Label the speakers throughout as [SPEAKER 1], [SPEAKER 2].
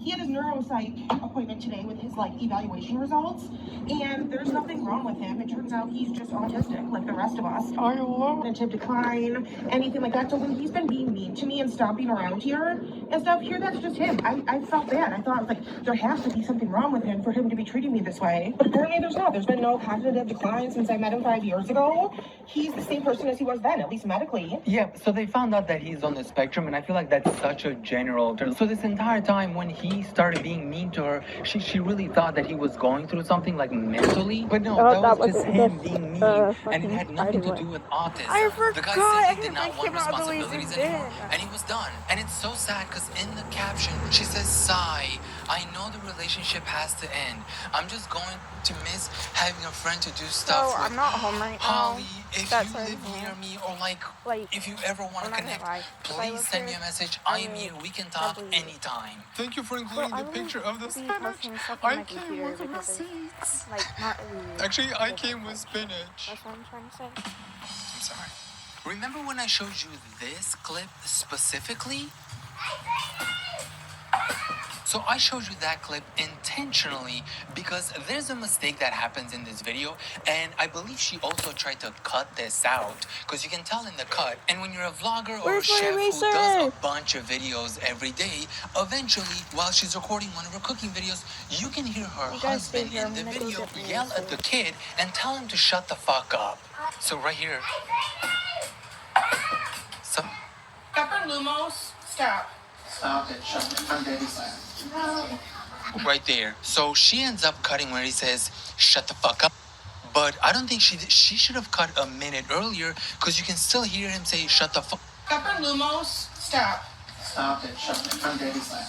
[SPEAKER 1] he had his neuropsych appointment today with his like evaluation results, and there's nothing wrong with him. It turns out he's just autistic like the rest of us. Cognitive decline, anything like that. So when he's been being mean to me and stomping around here and stuff, here that's just him. I felt bad. I thought like there has to be something wrong with him for him to be treating me this way. But apparently there's not. There's been no cognitive decline since I met him 5 years ago. He's the same person as he was then, at least medically.
[SPEAKER 2] Yeah, so they found out that he's on the spectrum, and I feel like that's such a general term. So this entire time when he started being mean to her, she really thought that he was going through something like mentally. But no, that was just him being mean, and it had nothing to do with autism.
[SPEAKER 3] I forgot.
[SPEAKER 2] The guy said he did not want responsibilities anymore, and he was done. And it's so sad because in the caption, she says, "Sigh, I know the relationship has to end. I'm just going to miss having a friend to do stuff with.
[SPEAKER 3] I'm not home right now.
[SPEAKER 2] Holly, if you live near me or like if you ever want to connect, please send me a message. I am here. We can talk anytime. Thank you for including the picture of the spinach. I came with receipts. Actually, I came with spinach.
[SPEAKER 3] That's what I'm trying to say.
[SPEAKER 2] I'm sorry. Remember when I showed you this clip specifically? So I showed you that clip intentionally because there's a mistake that happens in this video, and I believe she also tried to cut this out because you can tell in the cut. And when you're a vlogger or a chef who does a bunch of videos every day, eventually while she's recording one of her cooking videos, you can hear her husband in the video yell at the kid and tell him to shut the fuck up. So right here. So
[SPEAKER 1] Pepper Lumos, stop.
[SPEAKER 4] Stop it, shut it. I'm Daddy's lab.
[SPEAKER 2] Right there. So she ends up cutting where he says, "Shut the fuck up." But I don't think she should have cut a minute earlier because you can still hear him say, "Shut the fuck."
[SPEAKER 1] Pepper Lumos, stop.
[SPEAKER 4] Stop it, shut it. I'm Daddy's lab.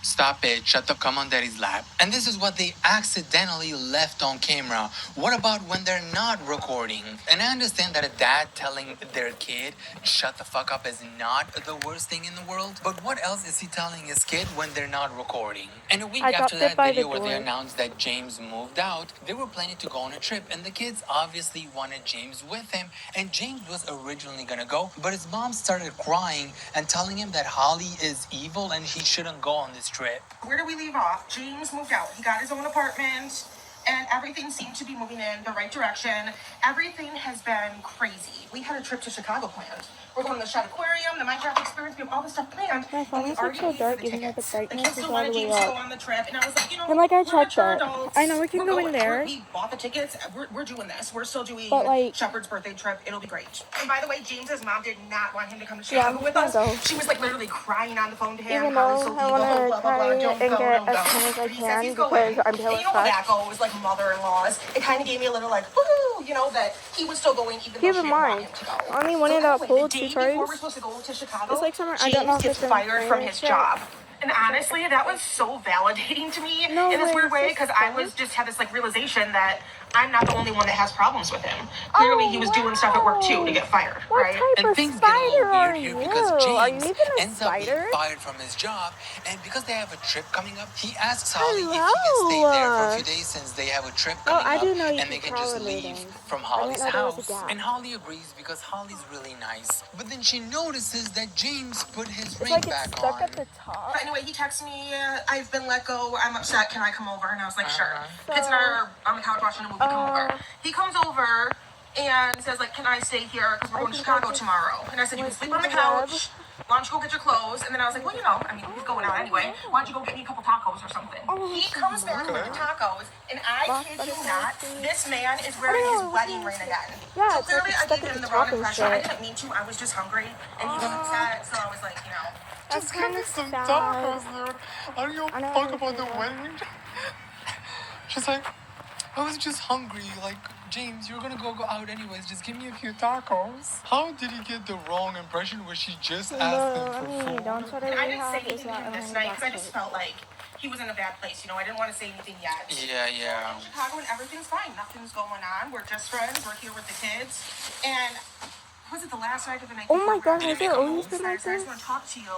[SPEAKER 2] Stop it, shut up, come on daddy's lap. And this is what they accidentally left on camera. What about when they're not recording? And I understand that a dad telling their kid, shut the fuck up is not the worst thing in the world. But what else is he telling his kid when they're not recording? And a week after that video where they announced that James moved out, they were planning to go on a trip. And the kids obviously wanted James with him. And James was originally gonna go, but his mom started crying and telling him that Holly is evil and he shouldn't go on this trip.
[SPEAKER 1] Where do we leave off? James moved out. He got his own apartment, and everything seemed to be moving in the right direction. Everything has been crazy. We had a trip to Chicago planned. We're going to the Shad Aquarium, the Minecraft experience. We have all this stuff planned.
[SPEAKER 3] My phone is like so dark, even though the brightness is all the way
[SPEAKER 1] Go
[SPEAKER 3] up.
[SPEAKER 1] on the trip, and I was like, you know,
[SPEAKER 3] And like I
[SPEAKER 1] we're
[SPEAKER 3] checked
[SPEAKER 1] mature
[SPEAKER 3] it.
[SPEAKER 1] adults.
[SPEAKER 3] I know we can go in there.
[SPEAKER 1] We bought the tickets. We're doing this. We're still doing
[SPEAKER 3] But, like,
[SPEAKER 1] Shepard's birthday trip. It'll be great. And by the way, James's mom did not want him to come to Chicago with us. She was like literally crying on the phone to him.
[SPEAKER 3] Even though I want to try and get as soon as I can because I'm pale as fuck.
[SPEAKER 1] That goal was like mother-in-laws. It kind of gave me a little like, woo, you know, that he was still going even though she didn't want him to go.
[SPEAKER 3] I only wanted to pull 2 tries.
[SPEAKER 1] Before we're supposed to go to Chicago,
[SPEAKER 3] It's like summer. I don't know if
[SPEAKER 1] James
[SPEAKER 3] it's
[SPEAKER 1] gets fired from his job. And honestly, that was so validating to me in this weird way because I was just had this like realization that I'm not the only one that has problems with him. Clearly, he was doing stuff at work too to get fired, right?
[SPEAKER 2] And things get a little weird here because James ends up being
[SPEAKER 3] spider?
[SPEAKER 2] fired from his job, and because they have a trip coming up, he asks Holly if he can stay there for a few days since they have a trip coming up, and they can just leave from Holly's house. And Holly agrees because Holly's really nice. But then she notices that James put his ring back on.
[SPEAKER 3] At the top.
[SPEAKER 1] But anyway, he texts me, I've been let go, I'm upset, can I come over? And I was like, sure. Kids and I are on the couch watching a movie, come over. He comes over and says, like, can I stay here? Because we're going to Chicago tomorrow. And I said, you can sleep on the couch. Why don't you go get your clothes? And then I was like, well, you know, I mean, he's going out anyway. Why don't you go get me a couple tacos or something? He comes back with the tacos, and I kid you not, this man is wearing his wedding ring again. So clearly I gave him the wrong impression. I didn't mean to. I was just hungry, and he was upset, so I was like, you know.
[SPEAKER 3] That's kind of
[SPEAKER 2] some
[SPEAKER 3] sad.
[SPEAKER 2] tacos, dude. I don't give a fuck about the wedding. She's like, I was just hungry. Like, James, you're gonna go out anyways. Just give me a few tacos. How did he get the wrong impression where she just asked him for food?
[SPEAKER 1] And I didn't say anything to him this night because I just felt like he was in a bad place. You know, I didn't want to say anything yet.
[SPEAKER 2] Yeah.
[SPEAKER 1] We're in Chicago and everything's fine. Nothing's going on. We're just friends. We're here with the kids. And was it the last night or the night before?
[SPEAKER 3] Oh my god, has it always been like
[SPEAKER 1] I
[SPEAKER 3] this?
[SPEAKER 1] just want to talk to you.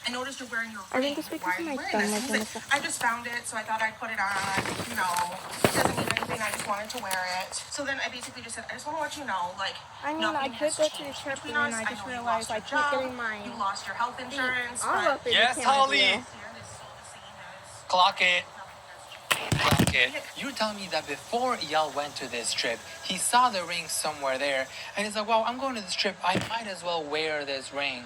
[SPEAKER 1] I noticed you're wearing your
[SPEAKER 3] I
[SPEAKER 1] ring.
[SPEAKER 3] think it's because
[SPEAKER 1] Why
[SPEAKER 3] of
[SPEAKER 1] are you
[SPEAKER 3] my
[SPEAKER 1] wearing
[SPEAKER 3] thumb.
[SPEAKER 1] this? I just found it, so I thought I'd put it on. You know, it doesn't mean anything. I just wanted to wear it. So then I basically just said, I just want to let you know, like,
[SPEAKER 3] I mean, I could go to your trip and then I just realized I keep getting mine.
[SPEAKER 1] You lost your health insurance.
[SPEAKER 3] I'll
[SPEAKER 1] but
[SPEAKER 3] yes,
[SPEAKER 2] Holly.
[SPEAKER 1] Sharon is so the same
[SPEAKER 2] Clock it. Clock it. You're telling me that before y'all went to this trip, he saw the ring somewhere there, and he's like, "Wow, I'm going to this trip. I might as well wear this ring."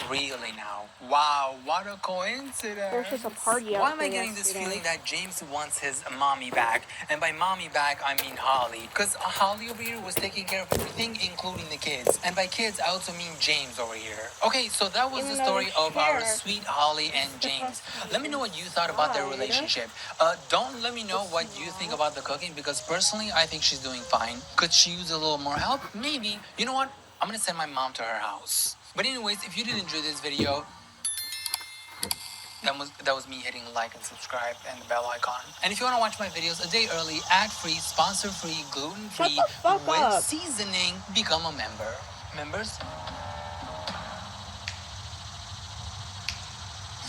[SPEAKER 2] Really now? Wow, what a coincidence.
[SPEAKER 3] There's just a party out
[SPEAKER 2] Why am I
[SPEAKER 3] there
[SPEAKER 2] getting this
[SPEAKER 3] yesterday.
[SPEAKER 2] feeling that James wants his mommy back? And by mommy back, I mean Holly. Because Holly over here was taking care of everything, including the kids. And by kids, I also mean James over here. Okay, so that was the story of our sweet Holly and James. Let me know what you thought about their relationship. Don't let me know what you think about the cooking, because personally, I think she's doing fine. Could she use a little more help? Maybe. You know what? I'm gonna send my mom to her house. But anyways, if you did enjoy this video, that was me hitting like and subscribe and the bell icon. And if you want to watch my videos a day early, ad-free, sponsor-free, gluten-free, with seasoning, become a member. Members?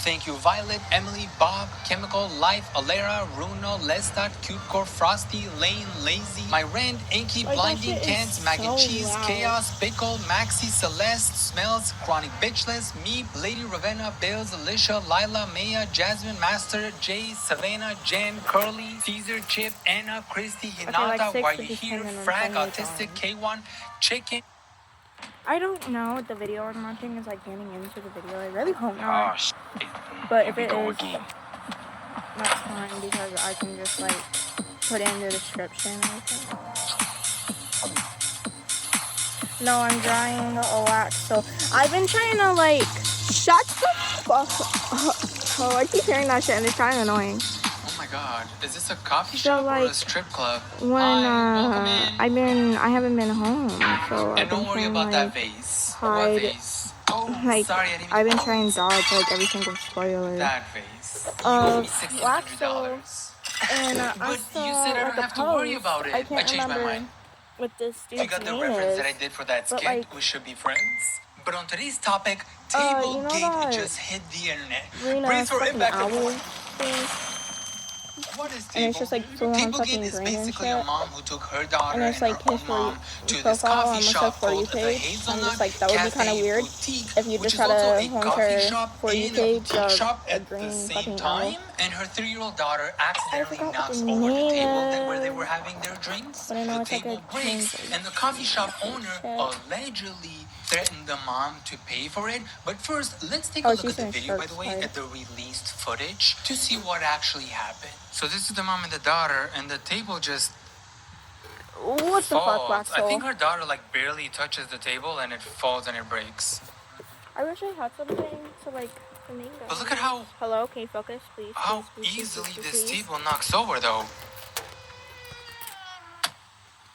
[SPEAKER 2] Thank you, Violet, Emily, Bob, Chemical, Life, Alera, Runo, Lestat, Cubecore, Frosty, Lane, Lazy, My Rand, Inky, Blinding, Cans, Mac and Cheese, Chaos, Pickle, Maxi, Celeste, Smells, Chronic Bitchless, Meep, Lady Ravenna, Bills, Alicia, Lila, Maya, Jasmine, Master, Jay, Savannah, Jen, Curly, Caesar, Chip, Anna, Christy, Hinata, Why You Here, Frag, Autistic, K1, Chicken.
[SPEAKER 3] I don't know what the video I'm watching is like getting into the video. I really hope not. But if it is, that's fine because I can just like put it in the description. I think. No, I'm drying a wax. So I've been trying to like shut the fuck up. Oh, I keep hearing that shit and it's kind of annoying.
[SPEAKER 2] Oh my god, is this a coffee shop or a strip club?
[SPEAKER 3] When I haven't been home, so
[SPEAKER 2] and don't worry about that vase. What vase? Oh,
[SPEAKER 3] like,
[SPEAKER 2] sorry, I didn't
[SPEAKER 3] I've been trying to dodge like every single spoiler.
[SPEAKER 2] That vase. You owe me $1,600.
[SPEAKER 3] And
[SPEAKER 2] but you said I don't have to worry about it.
[SPEAKER 3] I can't
[SPEAKER 2] changed my mind.
[SPEAKER 3] What this dude's
[SPEAKER 2] You got the
[SPEAKER 3] name
[SPEAKER 2] reference
[SPEAKER 3] is,
[SPEAKER 2] that I did for that skit?
[SPEAKER 3] like,
[SPEAKER 2] We should be friends. But on today's topic, Tablegate just hit the internet. Breathe for impact. What is
[SPEAKER 3] and it's just like full on fucking
[SPEAKER 2] is
[SPEAKER 3] green
[SPEAKER 2] basically
[SPEAKER 3] and
[SPEAKER 2] a
[SPEAKER 3] shit.
[SPEAKER 2] mom who took her daughter
[SPEAKER 3] And it's like
[SPEAKER 2] her
[SPEAKER 3] his
[SPEAKER 2] own mom to this
[SPEAKER 3] profile
[SPEAKER 2] coffee
[SPEAKER 3] on the
[SPEAKER 2] shop
[SPEAKER 3] For You
[SPEAKER 2] called the
[SPEAKER 3] page. I'm
[SPEAKER 2] Hazelnut
[SPEAKER 3] just like, that would be kind of weird
[SPEAKER 2] Boutique,
[SPEAKER 3] if you
[SPEAKER 2] which
[SPEAKER 3] just
[SPEAKER 2] is
[SPEAKER 3] had
[SPEAKER 2] also
[SPEAKER 3] a home care
[SPEAKER 2] shop
[SPEAKER 3] For You
[SPEAKER 2] and a
[SPEAKER 3] page
[SPEAKER 2] boutique
[SPEAKER 3] of
[SPEAKER 2] shop
[SPEAKER 3] a
[SPEAKER 2] at the
[SPEAKER 3] green
[SPEAKER 2] same
[SPEAKER 3] fucking
[SPEAKER 2] time.
[SPEAKER 3] owl.
[SPEAKER 2] And her 3-year-old daughter accidentally
[SPEAKER 3] forgot
[SPEAKER 2] knocks
[SPEAKER 3] what the
[SPEAKER 2] over the
[SPEAKER 3] name
[SPEAKER 2] table where they
[SPEAKER 3] is.
[SPEAKER 2] were having their drinks.
[SPEAKER 3] But I know
[SPEAKER 2] The
[SPEAKER 3] it's like
[SPEAKER 2] table
[SPEAKER 3] a
[SPEAKER 2] breaks,
[SPEAKER 3] change
[SPEAKER 2] and the coffee shop owner
[SPEAKER 3] shit.
[SPEAKER 2] allegedly threatened the mom to pay for it. But first, let's take a look at the video, by the way, at the released footage to see what actually happened. So this is the mom and the daughter, and the table just
[SPEAKER 3] What the fuck,
[SPEAKER 2] falls. I think
[SPEAKER 3] Waxwell?
[SPEAKER 2] her daughter like barely touches the table and it falls and it breaks.
[SPEAKER 3] I wish I had something to like flamingo.
[SPEAKER 2] But look at how
[SPEAKER 3] Hello, can you focus, please?
[SPEAKER 2] easily this table knocks over though.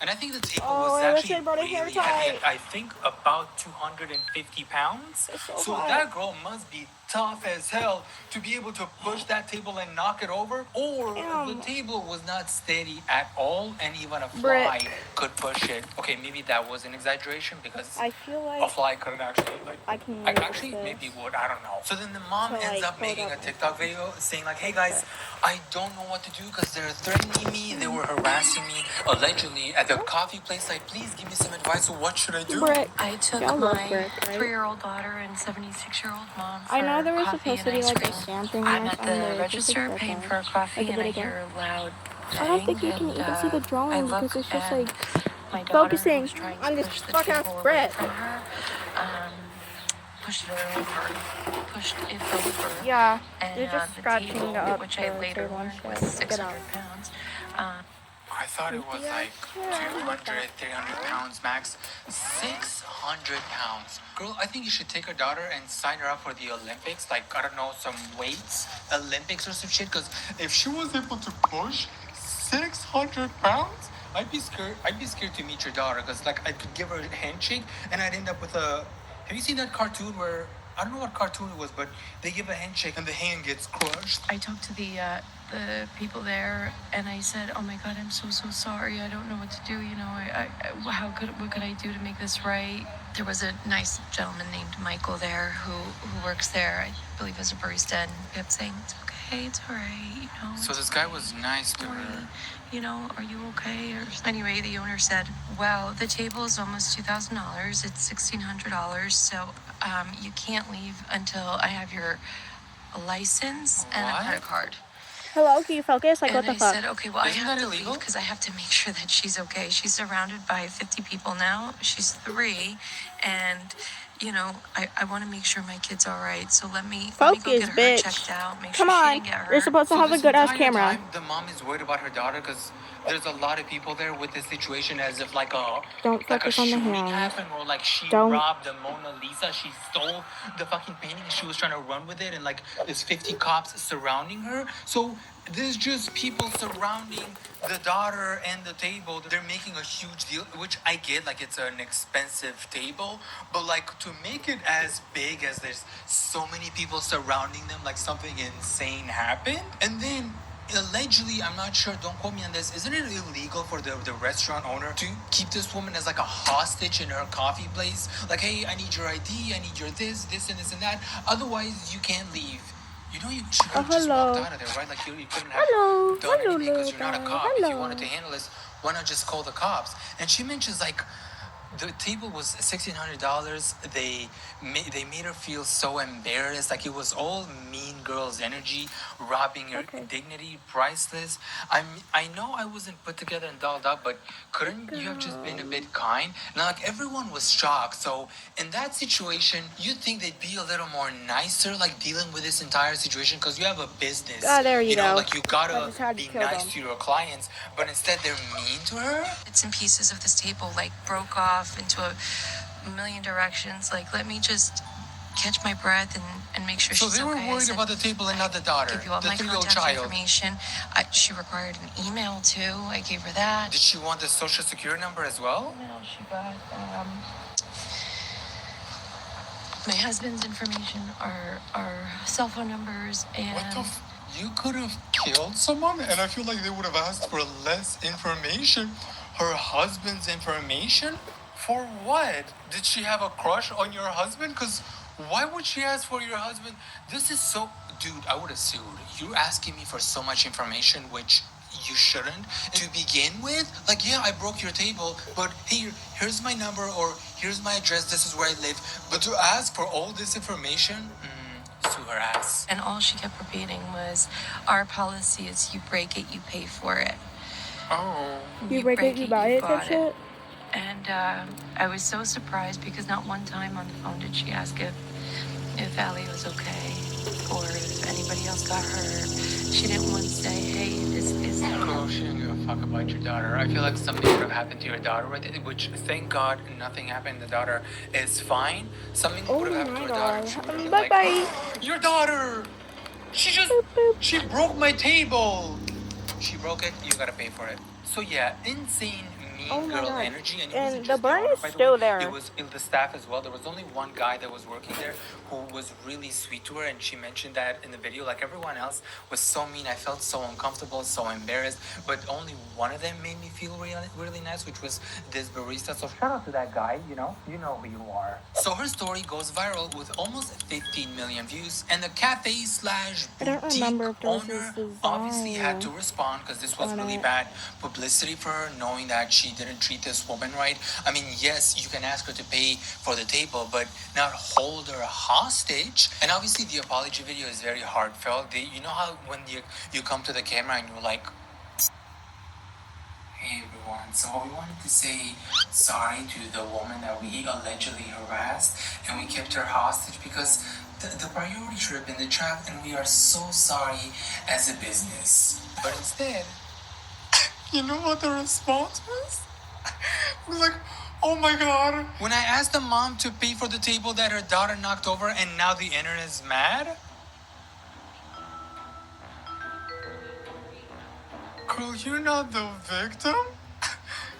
[SPEAKER 2] And I think the table was actually really heavy. I think about 250 pounds. So that girl must be tough as hell to be able to push that table and knock it over. Or the table was not steady at all, and even a fly could push it. Okay, maybe that was an exaggeration because
[SPEAKER 3] I feel like
[SPEAKER 2] a fly couldn't actually
[SPEAKER 3] I
[SPEAKER 2] maybe would. I don't know. So then the mom ends up making a TikTok video saying like, "Hey guys, I don't know what to do because they're threatening me. They were harassing me allegedly at the coffee place. Like, please give me some advice. So what should I do?"
[SPEAKER 5] I took my 3-year-old daughter and 76-year-old mom for
[SPEAKER 3] I know there was
[SPEAKER 5] coffee
[SPEAKER 3] supposed to
[SPEAKER 5] and
[SPEAKER 3] be
[SPEAKER 5] ice
[SPEAKER 3] like a
[SPEAKER 5] cream.
[SPEAKER 3] stamping
[SPEAKER 5] I'm at
[SPEAKER 3] on
[SPEAKER 5] the
[SPEAKER 3] there.
[SPEAKER 5] register paying for a coffee and I hear a loud bang.
[SPEAKER 3] I don't think you can even see the drawing because it's just like focusing on this fucking spread.
[SPEAKER 5] Pushed it over. Pushed it over.
[SPEAKER 3] Yeah,
[SPEAKER 5] and
[SPEAKER 3] you're just
[SPEAKER 5] the
[SPEAKER 3] scratching
[SPEAKER 5] table,
[SPEAKER 3] up
[SPEAKER 5] which I later
[SPEAKER 3] table and
[SPEAKER 5] learned
[SPEAKER 3] shit.
[SPEAKER 5] was
[SPEAKER 3] Get
[SPEAKER 5] 600
[SPEAKER 3] out.
[SPEAKER 5] pounds.
[SPEAKER 2] I thought it was like 200, 300 pounds max. 600 pounds. Girl, I think you should take her daughter and sign her up for the Olympics. Like, I don't know, some weights, Olympics or some shit. Because if she was able to push 600 pounds, I'd be scared. I'd be scared to meet your daughter because, like, I could give her a handshake and I'd end up with a. Have you seen that cartoon where I don't know what cartoon it was, but they give a handshake and the hand gets crushed?
[SPEAKER 5] I talked to the people there, and I said, "Oh my God, I'm so sorry. I don't know what to do. You know, what could I do to make this right?" There was a nice gentleman named Michael there who works there. I believe as a barista, and kept saying, "It's okay, it's all right. You know."
[SPEAKER 2] So this guy was nice to her.
[SPEAKER 5] You know, are you okay? Or anyway, the owner said, "Well, the table is almost $2,000. It's $1,600. So you can't leave until I have your a license and a
[SPEAKER 2] What?
[SPEAKER 5] credit card.
[SPEAKER 3] Hello, can you focus? Like,
[SPEAKER 5] And
[SPEAKER 3] what the
[SPEAKER 5] I
[SPEAKER 3] fuck?
[SPEAKER 5] said, okay, well, I
[SPEAKER 2] Isn't
[SPEAKER 5] have
[SPEAKER 2] that
[SPEAKER 5] to
[SPEAKER 2] illegal?
[SPEAKER 5] leave because I have to make sure that she's okay. She's surrounded by 50 people now. She's 3, and you know, I want to make sure my kid's all right. So let me go
[SPEAKER 3] Focus,
[SPEAKER 5] get her
[SPEAKER 3] bitch.
[SPEAKER 5] checked out. Make
[SPEAKER 3] Come
[SPEAKER 5] sure she
[SPEAKER 3] on.
[SPEAKER 5] didn't get hurt.
[SPEAKER 3] You're supposed to
[SPEAKER 2] So
[SPEAKER 3] have a
[SPEAKER 2] this
[SPEAKER 3] good ass
[SPEAKER 2] entire
[SPEAKER 3] camera.
[SPEAKER 2] time, the mom is worried about her daughter because there's a lot of people there with this situation, as if like
[SPEAKER 3] Don't
[SPEAKER 2] a
[SPEAKER 3] focus on the
[SPEAKER 2] shooting
[SPEAKER 3] hand.
[SPEAKER 2] happened, or like she
[SPEAKER 3] Don't.
[SPEAKER 2] robbed the Mona Lisa. She stole the fucking painting. She was trying to run with it, and like there's 50 cops surrounding her. So there's just people surrounding the daughter and the table. They're making a huge deal, which I get, like it's an expensive table, but like to make it as big as there's so many people surrounding them, like something insane happened. And then allegedly, I'm not sure, don't quote me on this, isn't it illegal for the restaurant owner to keep this woman as like a hostage in her coffee place? Like, hey, I need your ID, I need your this and this and that. Otherwise, you can't leave. You know, you should have just walked
[SPEAKER 3] Hello.
[SPEAKER 2] out of there, right? Like, you couldn't have
[SPEAKER 3] Hello.
[SPEAKER 2] done
[SPEAKER 3] Hello,
[SPEAKER 2] anything because
[SPEAKER 3] little
[SPEAKER 2] you're not a
[SPEAKER 3] guy.
[SPEAKER 2] cop. If you
[SPEAKER 3] Hello.
[SPEAKER 2] wanted to handle this, why not just call the cops? And she mentions, like, the table was $1,600. They made her feel so embarrassed, like it was all mean girls energy, robbing her
[SPEAKER 3] Okay.
[SPEAKER 2] dignity, priceless. I know I wasn't put together and dolled up, but couldn't you have just been a bit kind? Now, like everyone was shocked. So in that situation, you'd think they'd be a little more nicer, like dealing with this entire situation, because you have a business.
[SPEAKER 3] Ah, there you
[SPEAKER 2] know,
[SPEAKER 3] go.
[SPEAKER 2] like you
[SPEAKER 3] I
[SPEAKER 2] gotta
[SPEAKER 3] just had to
[SPEAKER 2] be
[SPEAKER 3] kill
[SPEAKER 2] nice
[SPEAKER 3] them.
[SPEAKER 2] to your clients, but instead they're mean to her.
[SPEAKER 5] Bits and pieces of this table like broke off into a million directions. Like, let me just catch my breath and make sure
[SPEAKER 2] So
[SPEAKER 5] she's
[SPEAKER 2] they
[SPEAKER 5] okay.
[SPEAKER 2] were
[SPEAKER 5] I
[SPEAKER 2] worried
[SPEAKER 5] said,
[SPEAKER 2] about the table and not the daughter,
[SPEAKER 5] give you all
[SPEAKER 2] the
[SPEAKER 5] my
[SPEAKER 2] 3-year-old
[SPEAKER 5] contact
[SPEAKER 2] child.
[SPEAKER 5] information. She required an email too. I gave her that.
[SPEAKER 2] Did she want the social security number as well?
[SPEAKER 5] Email she got. My husband's information, our cell phone numbers, and
[SPEAKER 2] What the You could have killed someone, and I feel like they would have asked for less information. Her husband's information? For what? Did she have a crush on your husband? Because why would she ask for your husband? This is so. Dude, I would have sued. You're asking me for so much information, which you shouldn't to begin with. Like, yeah, I broke your table, but here's my number, or here's my address, this is where I live. But to ask for all this information, sue her ass.
[SPEAKER 5] and all she kept repeating was, "Our policy is you break it, you pay for it.
[SPEAKER 2] Oh.
[SPEAKER 3] You break it, you buy it,
[SPEAKER 5] bought
[SPEAKER 3] that shit?
[SPEAKER 5] And I was so surprised because not one time on the phone did she ask if Allie was okay or if anybody else got hurt. She didn't once say, hey, is
[SPEAKER 2] Girl, she didn't give a fuck about your daughter. I feel like something would have happened to your daughter, right? Which, thank God, nothing happened. The daughter is fine. Something
[SPEAKER 3] Oh
[SPEAKER 2] would have happened
[SPEAKER 3] my
[SPEAKER 2] to her daughter.
[SPEAKER 3] god.
[SPEAKER 2] She would have been
[SPEAKER 3] Bye
[SPEAKER 2] like,
[SPEAKER 3] bye.
[SPEAKER 2] your daughter!
[SPEAKER 3] Boop, boop.
[SPEAKER 2] She broke my table! She broke it, you gotta pay for it. So yeah, insane mean
[SPEAKER 3] Oh my
[SPEAKER 2] girl
[SPEAKER 3] God.
[SPEAKER 2] energy. And, it
[SPEAKER 3] And
[SPEAKER 2] wasn't
[SPEAKER 3] the
[SPEAKER 2] just
[SPEAKER 3] burn
[SPEAKER 2] owner,
[SPEAKER 3] is
[SPEAKER 2] by the
[SPEAKER 3] still
[SPEAKER 2] way.
[SPEAKER 3] there.
[SPEAKER 2] It was the staff as well. There was only one guy that was working there who was really sweet to her, and she mentioned that in the video. Like everyone else was so mean. I felt so uncomfortable, so embarrassed. But only one of them made me feel really nice, which was this barista. So shout out to that guy. You know who you are. So her story goes viral with almost 15 million views, and the cafe slash
[SPEAKER 3] I don't
[SPEAKER 2] boutique
[SPEAKER 3] remember if there was
[SPEAKER 2] owner
[SPEAKER 3] this
[SPEAKER 2] obviously had to
[SPEAKER 3] design
[SPEAKER 2] respond because this was
[SPEAKER 3] on
[SPEAKER 2] really
[SPEAKER 3] it.
[SPEAKER 2] bad publicity for her, knowing that she didn't treat this woman right. I mean, yes, you can ask her to pay for the table, but not hold her hostage. And obviously, the apology video is very heartfelt. You know how when you come to the camera and you're like, hey everyone, so we wanted to say sorry to the woman that we allegedly harassed and we kept her hostage because the priority should have been the child, and we are so sorry as a business. But instead, you know what the response was? It was like, oh my god. When I asked the mom to pay for the table that her daughter knocked over and now the internet is mad? Girl, you're not the victim?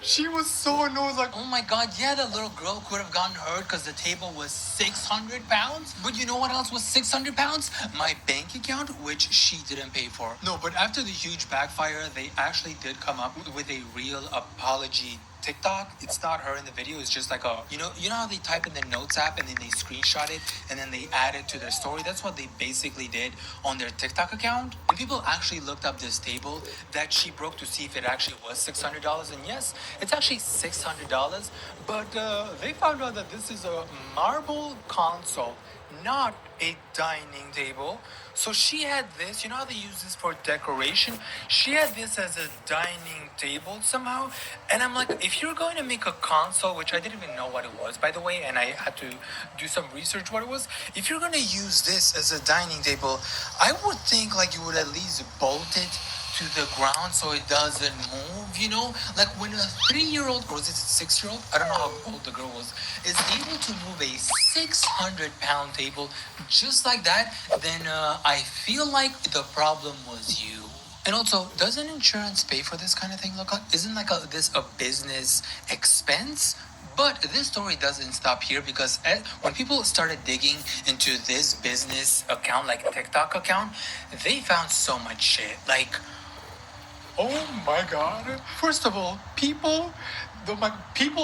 [SPEAKER 2] She was so annoyed, like, oh my god, yeah, the little girl could have gotten hurt because the table was 600 pounds. But you know what else was 600 pounds? My bank account, which she didn't pay for. No, but after the huge backfire, they actually did come up with a real apology TikTok. It's not her in the video. It's just like you know how they type in the notes app and then they screenshot it and then they add it to their story. That's what they basically did on their TikTok account. And people actually looked up this table that she broke to see if it actually was $600. And yes, it's actually $600. But they found out that this is a marble console not a dining table. So she had this, you know how they use this for decoration? She had this as a dining table somehow. And I'm like, if you're going to make a console, which I didn't even know what it was, by the way, and I had to do some research what it was. If you're going to use this as a dining table, I would think like you would at least bolt it to the ground so it doesn't move, you know? Like when a 3-year-old, or is it a 6-year-old? I don't know how old the girl was, is able to move a 600-pound table just like that, then I feel like the problem was you. And also, doesn't insurance pay for this kind of thing? Look, isn't like this a business expense? But this story doesn't stop here because when people started digging into this business account, like TikTok account, they found so much shit. Like, oh my god. First of all, people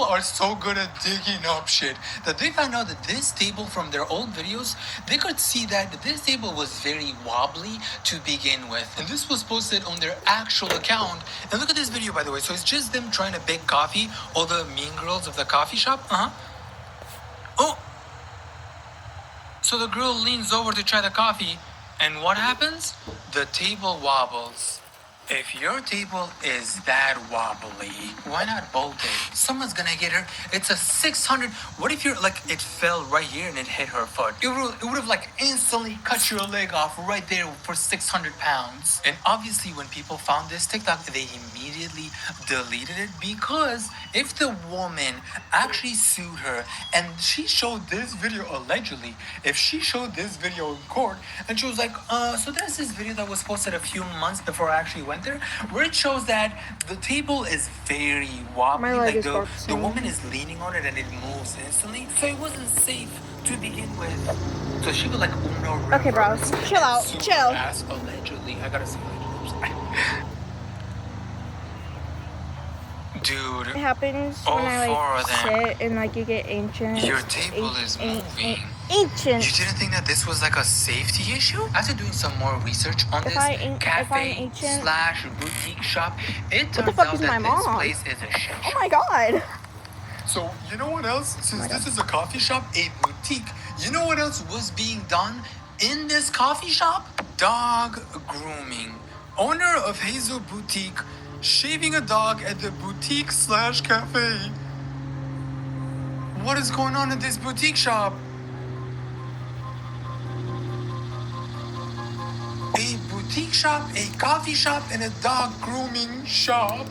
[SPEAKER 2] are so good at digging up shit that they found out that this table from their old videos, they could see that this table was very wobbly to begin with. And this was posted on their actual account. And look at this video, by the way. So it's just them trying to bake coffee, all the mean girls of the coffee shop. Oh! So the girl leans over to try the coffee, and what happens? The table wobbles. If your table is that wobbly, why not bolt it? Someone's gonna get her. It's a 600. What if you're like, it fell right here and it hit her foot? It would have like instantly cut your leg off right there for 600 pounds. And obviously, when people found this TikTok, they immediately deleted it because if the woman actually sued her and she showed this video allegedly, if she showed this video in court and she was like, so there's this video that was posted a few months before I actually went there, where it shows that the table is very wobbly, like the woman is leaning on it and it moves instantly, so it wasn't safe to begin with. So she would like
[SPEAKER 3] okay, bro, chill out, chill.
[SPEAKER 2] Ass, allegedly, I gotta say allegedly. Dude,
[SPEAKER 3] It happens when I like sit and like you get ancient.
[SPEAKER 2] Your table is moving.
[SPEAKER 3] Ancient.
[SPEAKER 2] You didn't think that this was like a safety issue? After doing some more research on this cafe slash boutique shop, it turns out that this place is a shit.
[SPEAKER 3] Oh my god.
[SPEAKER 2] So, you know what else? Since this is a coffee shop, a boutique, you know what else was being done in this coffee shop? Dog grooming. Owner of Hazel Boutique shaving a dog at the boutique slash cafe. What is going on in this boutique shop? A boutique shop, a coffee shop, and a dog grooming shop.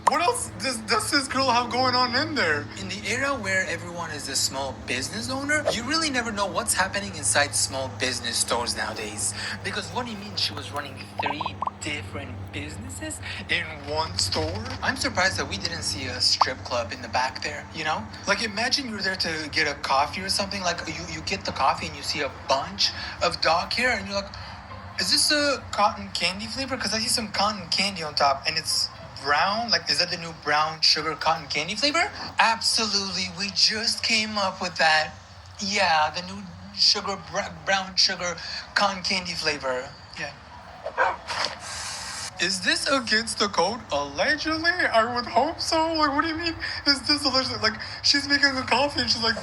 [SPEAKER 2] What else does this girl have going on in there? In the era where everyone is a small business owner, you really never know what's happening inside small business stores nowadays. Because what do you mean she was running 3 different businesses in one store? I'm surprised that we didn't see a strip club in the back there, you know? Like imagine you're there to get a coffee or something, like you get the coffee and you see a bunch of dog hair and you're like, is this a cotton candy flavor? Because I see some cotton candy on top and it's brown. Like, is that the new brown sugar cotton candy flavor? Absolutely, we just came up with that. Yeah, the new brown sugar cotton candy flavor. Yeah. Is this against the code? Allegedly? I would hope so. Like, what do you mean? Is this allegedly? Like, she's making a coffee and she's like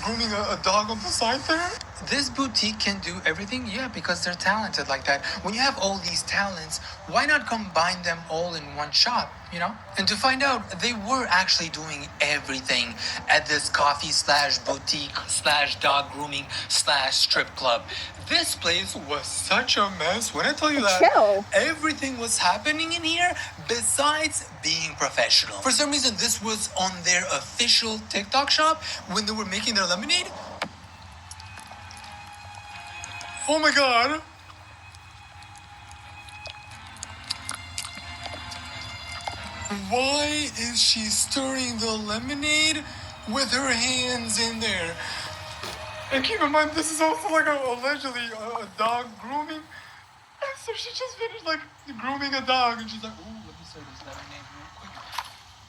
[SPEAKER 2] grooming a dog on the side there? This boutique can do everything? Yeah, because they're talented like that. When you have all these talents, why not combine them all in one shop, you know? And to find out, they were actually doing everything at this coffee slash boutique slash dog grooming slash strip club. This place was such a mess. When I tell you that everything was happening in here besides being professional. For some reason, this was on their official TikTok shop when they were making their lemonade. Oh my god. Why is she stirring the lemonade with her hands in there? And keep in mind, this is also like allegedly a dog grooming. So she just finished like grooming a dog and she's like, ooh, let me stir this lemonade real quick.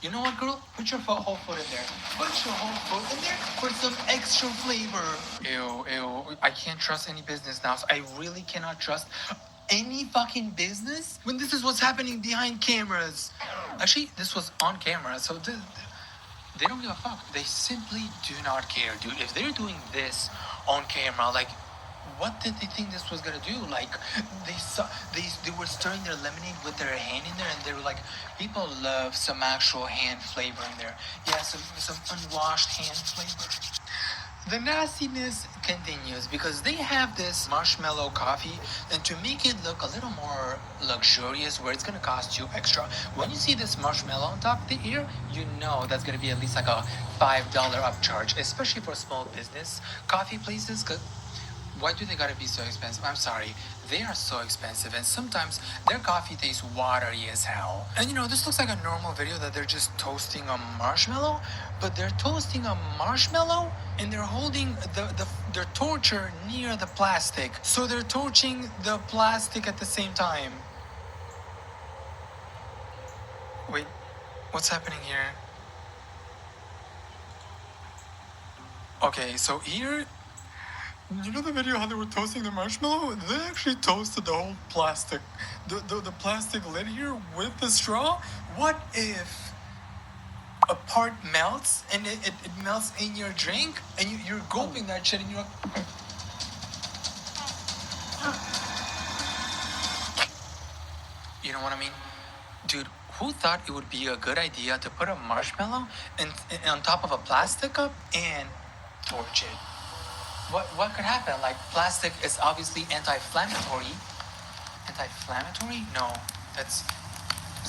[SPEAKER 2] You know what, girl? Put your whole foot in there. Put your whole foot in there for some extra flavor. Ew. I can't trust any business now. So I really cannot trust any fucking business when this is what's happening behind cameras. Actually, this was on camera, so they don't give a fuck. They simply do not care, dude. If they're doing this on camera. Like, what did they think this was gonna do? Like, they were stirring their lemonade with their hand in there, and they were like, people love some actual hand flavor in there. Yeah, some unwashed hand flavor. The nastiness continues because they have this marshmallow coffee, and to make it look a little more luxurious, where it's gonna cost you extra. When you see this marshmallow on top of the ear, you know that's gonna be at least like a $5 upcharge, especially for small business coffee places. Cause why do they gotta be so expensive? I'm sorry. They are so expensive, and sometimes their coffee tastes watery as hell. And this looks like a normal video that they're just toasting a marshmallow, but they're toasting a marshmallow and they're holding their torcher near the plastic. So they're torching the plastic at the same time. Wait, what's happening here? Okay, so here, the video how they were toasting the marshmallow? They actually toasted the whole plastic, the plastic lid here with the straw. What if a part melts and it melts in your drink and you're gulping that shit and you're like, you know what I mean? Dude, who thought it would be a good idea to put a marshmallow on top of a plastic cup and torch it? What could happen? Like, plastic is obviously anti-inflammatory. Anti-inflammatory? No, it's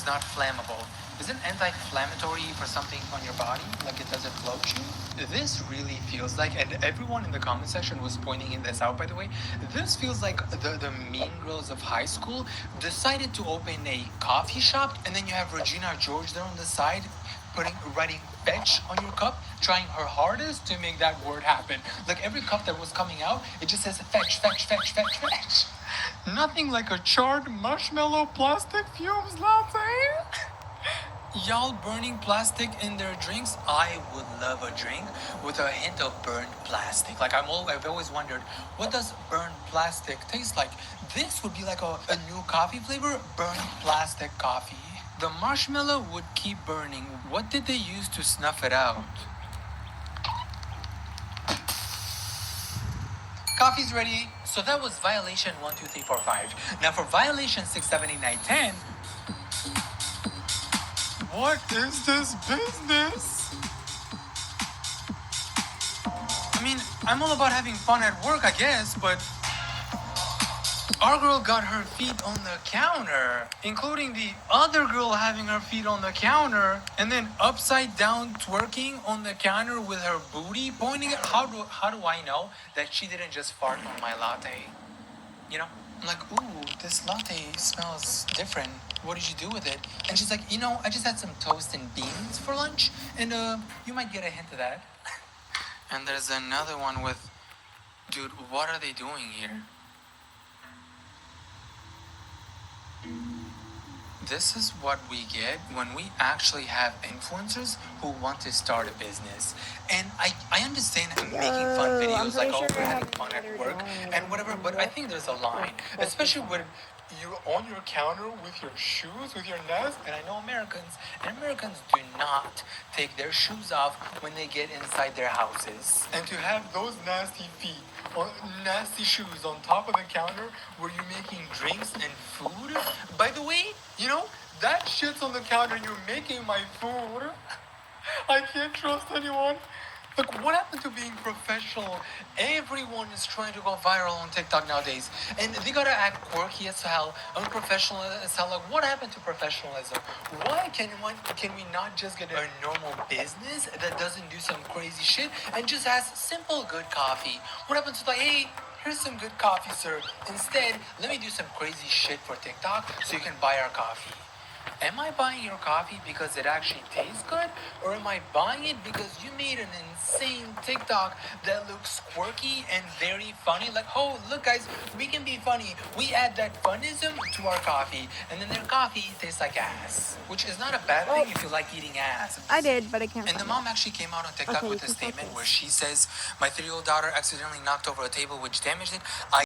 [SPEAKER 2] not flammable. Is it anti-inflammatory for something on your body? Like, it doesn't float you? This really feels like, and everyone in the comment section was pointing this out, by the way, this feels like the mean girls of high school decided to open a coffee shop, and then you have Regina George there on the side writing fetch on your cup, trying her hardest to make that word happen. Like, every cup that was coming out, it just says fetch, fetch, fetch, fetch, fetch. Nothing like a charred marshmallow plastic fumes latte. Y'all burning plastic in their drinks? I would love a drink with a hint of burned plastic. Like, I've always wondered, what does burned plastic taste like? This would be like a new coffee flavor, burned plastic coffee. The marshmallow would keep burning. What did they use to snuff it out? Coffee's ready. So that was violation 1, 2, 3, 4, 5. Now for violation 6, 7, 8, 9, 10. What is this business? I mean, I'm all about having fun at work, I guess, but our girl got her feet on the counter, including the other girl having her feet on the counter, and then upside down twerking on the counter with her booty pointing at. How do I know that she didn't just fart on my latte? I'm like, ooh, this latte smells different. What did you do with it? And she's like, I just had some toast and beans for lunch, and you might get a hint of that. And there's another one with, dude, what are they doing here? This is what we get when we actually have influencers who want to start a business. And I understand making fun videos like, oh, we're having fun at work and whatever, but I think there's a line, especially when you're on your counter with your shoes, with your nails, and I know Americans do not take their shoes off when they get inside their houses. And to have those nasty feet or nasty shoes on top of the counter where you're making drinks and food. By the way, that shit's on the counter and you're making my food. I can't trust anyone. Look, what happened to being professional? Everyone is trying to go viral on TikTok nowadays. And they gotta act quirky as hell, unprofessional as hell. Like, what happened to professionalism? Why can we not just get a normal business that doesn't do some crazy shit and just has simple good coffee? What happened to, like, hey, here's some good coffee, sir. Instead, let me do some crazy shit for TikTok so you can buy our coffee. Am I buying your coffee because it actually tastes good? Or am I buying it because you made an insane TikTok that looks quirky and very funny? Like, oh, look guys, we can be funny. We add that funism to our coffee, and then their coffee tastes like ass. Which is not a bad thing if you like eating ass.
[SPEAKER 3] I did, but I can't.
[SPEAKER 2] And the mom actually came out on TikTok with a statement where she says, my 3-year-old daughter accidentally knocked over a table which damaged it.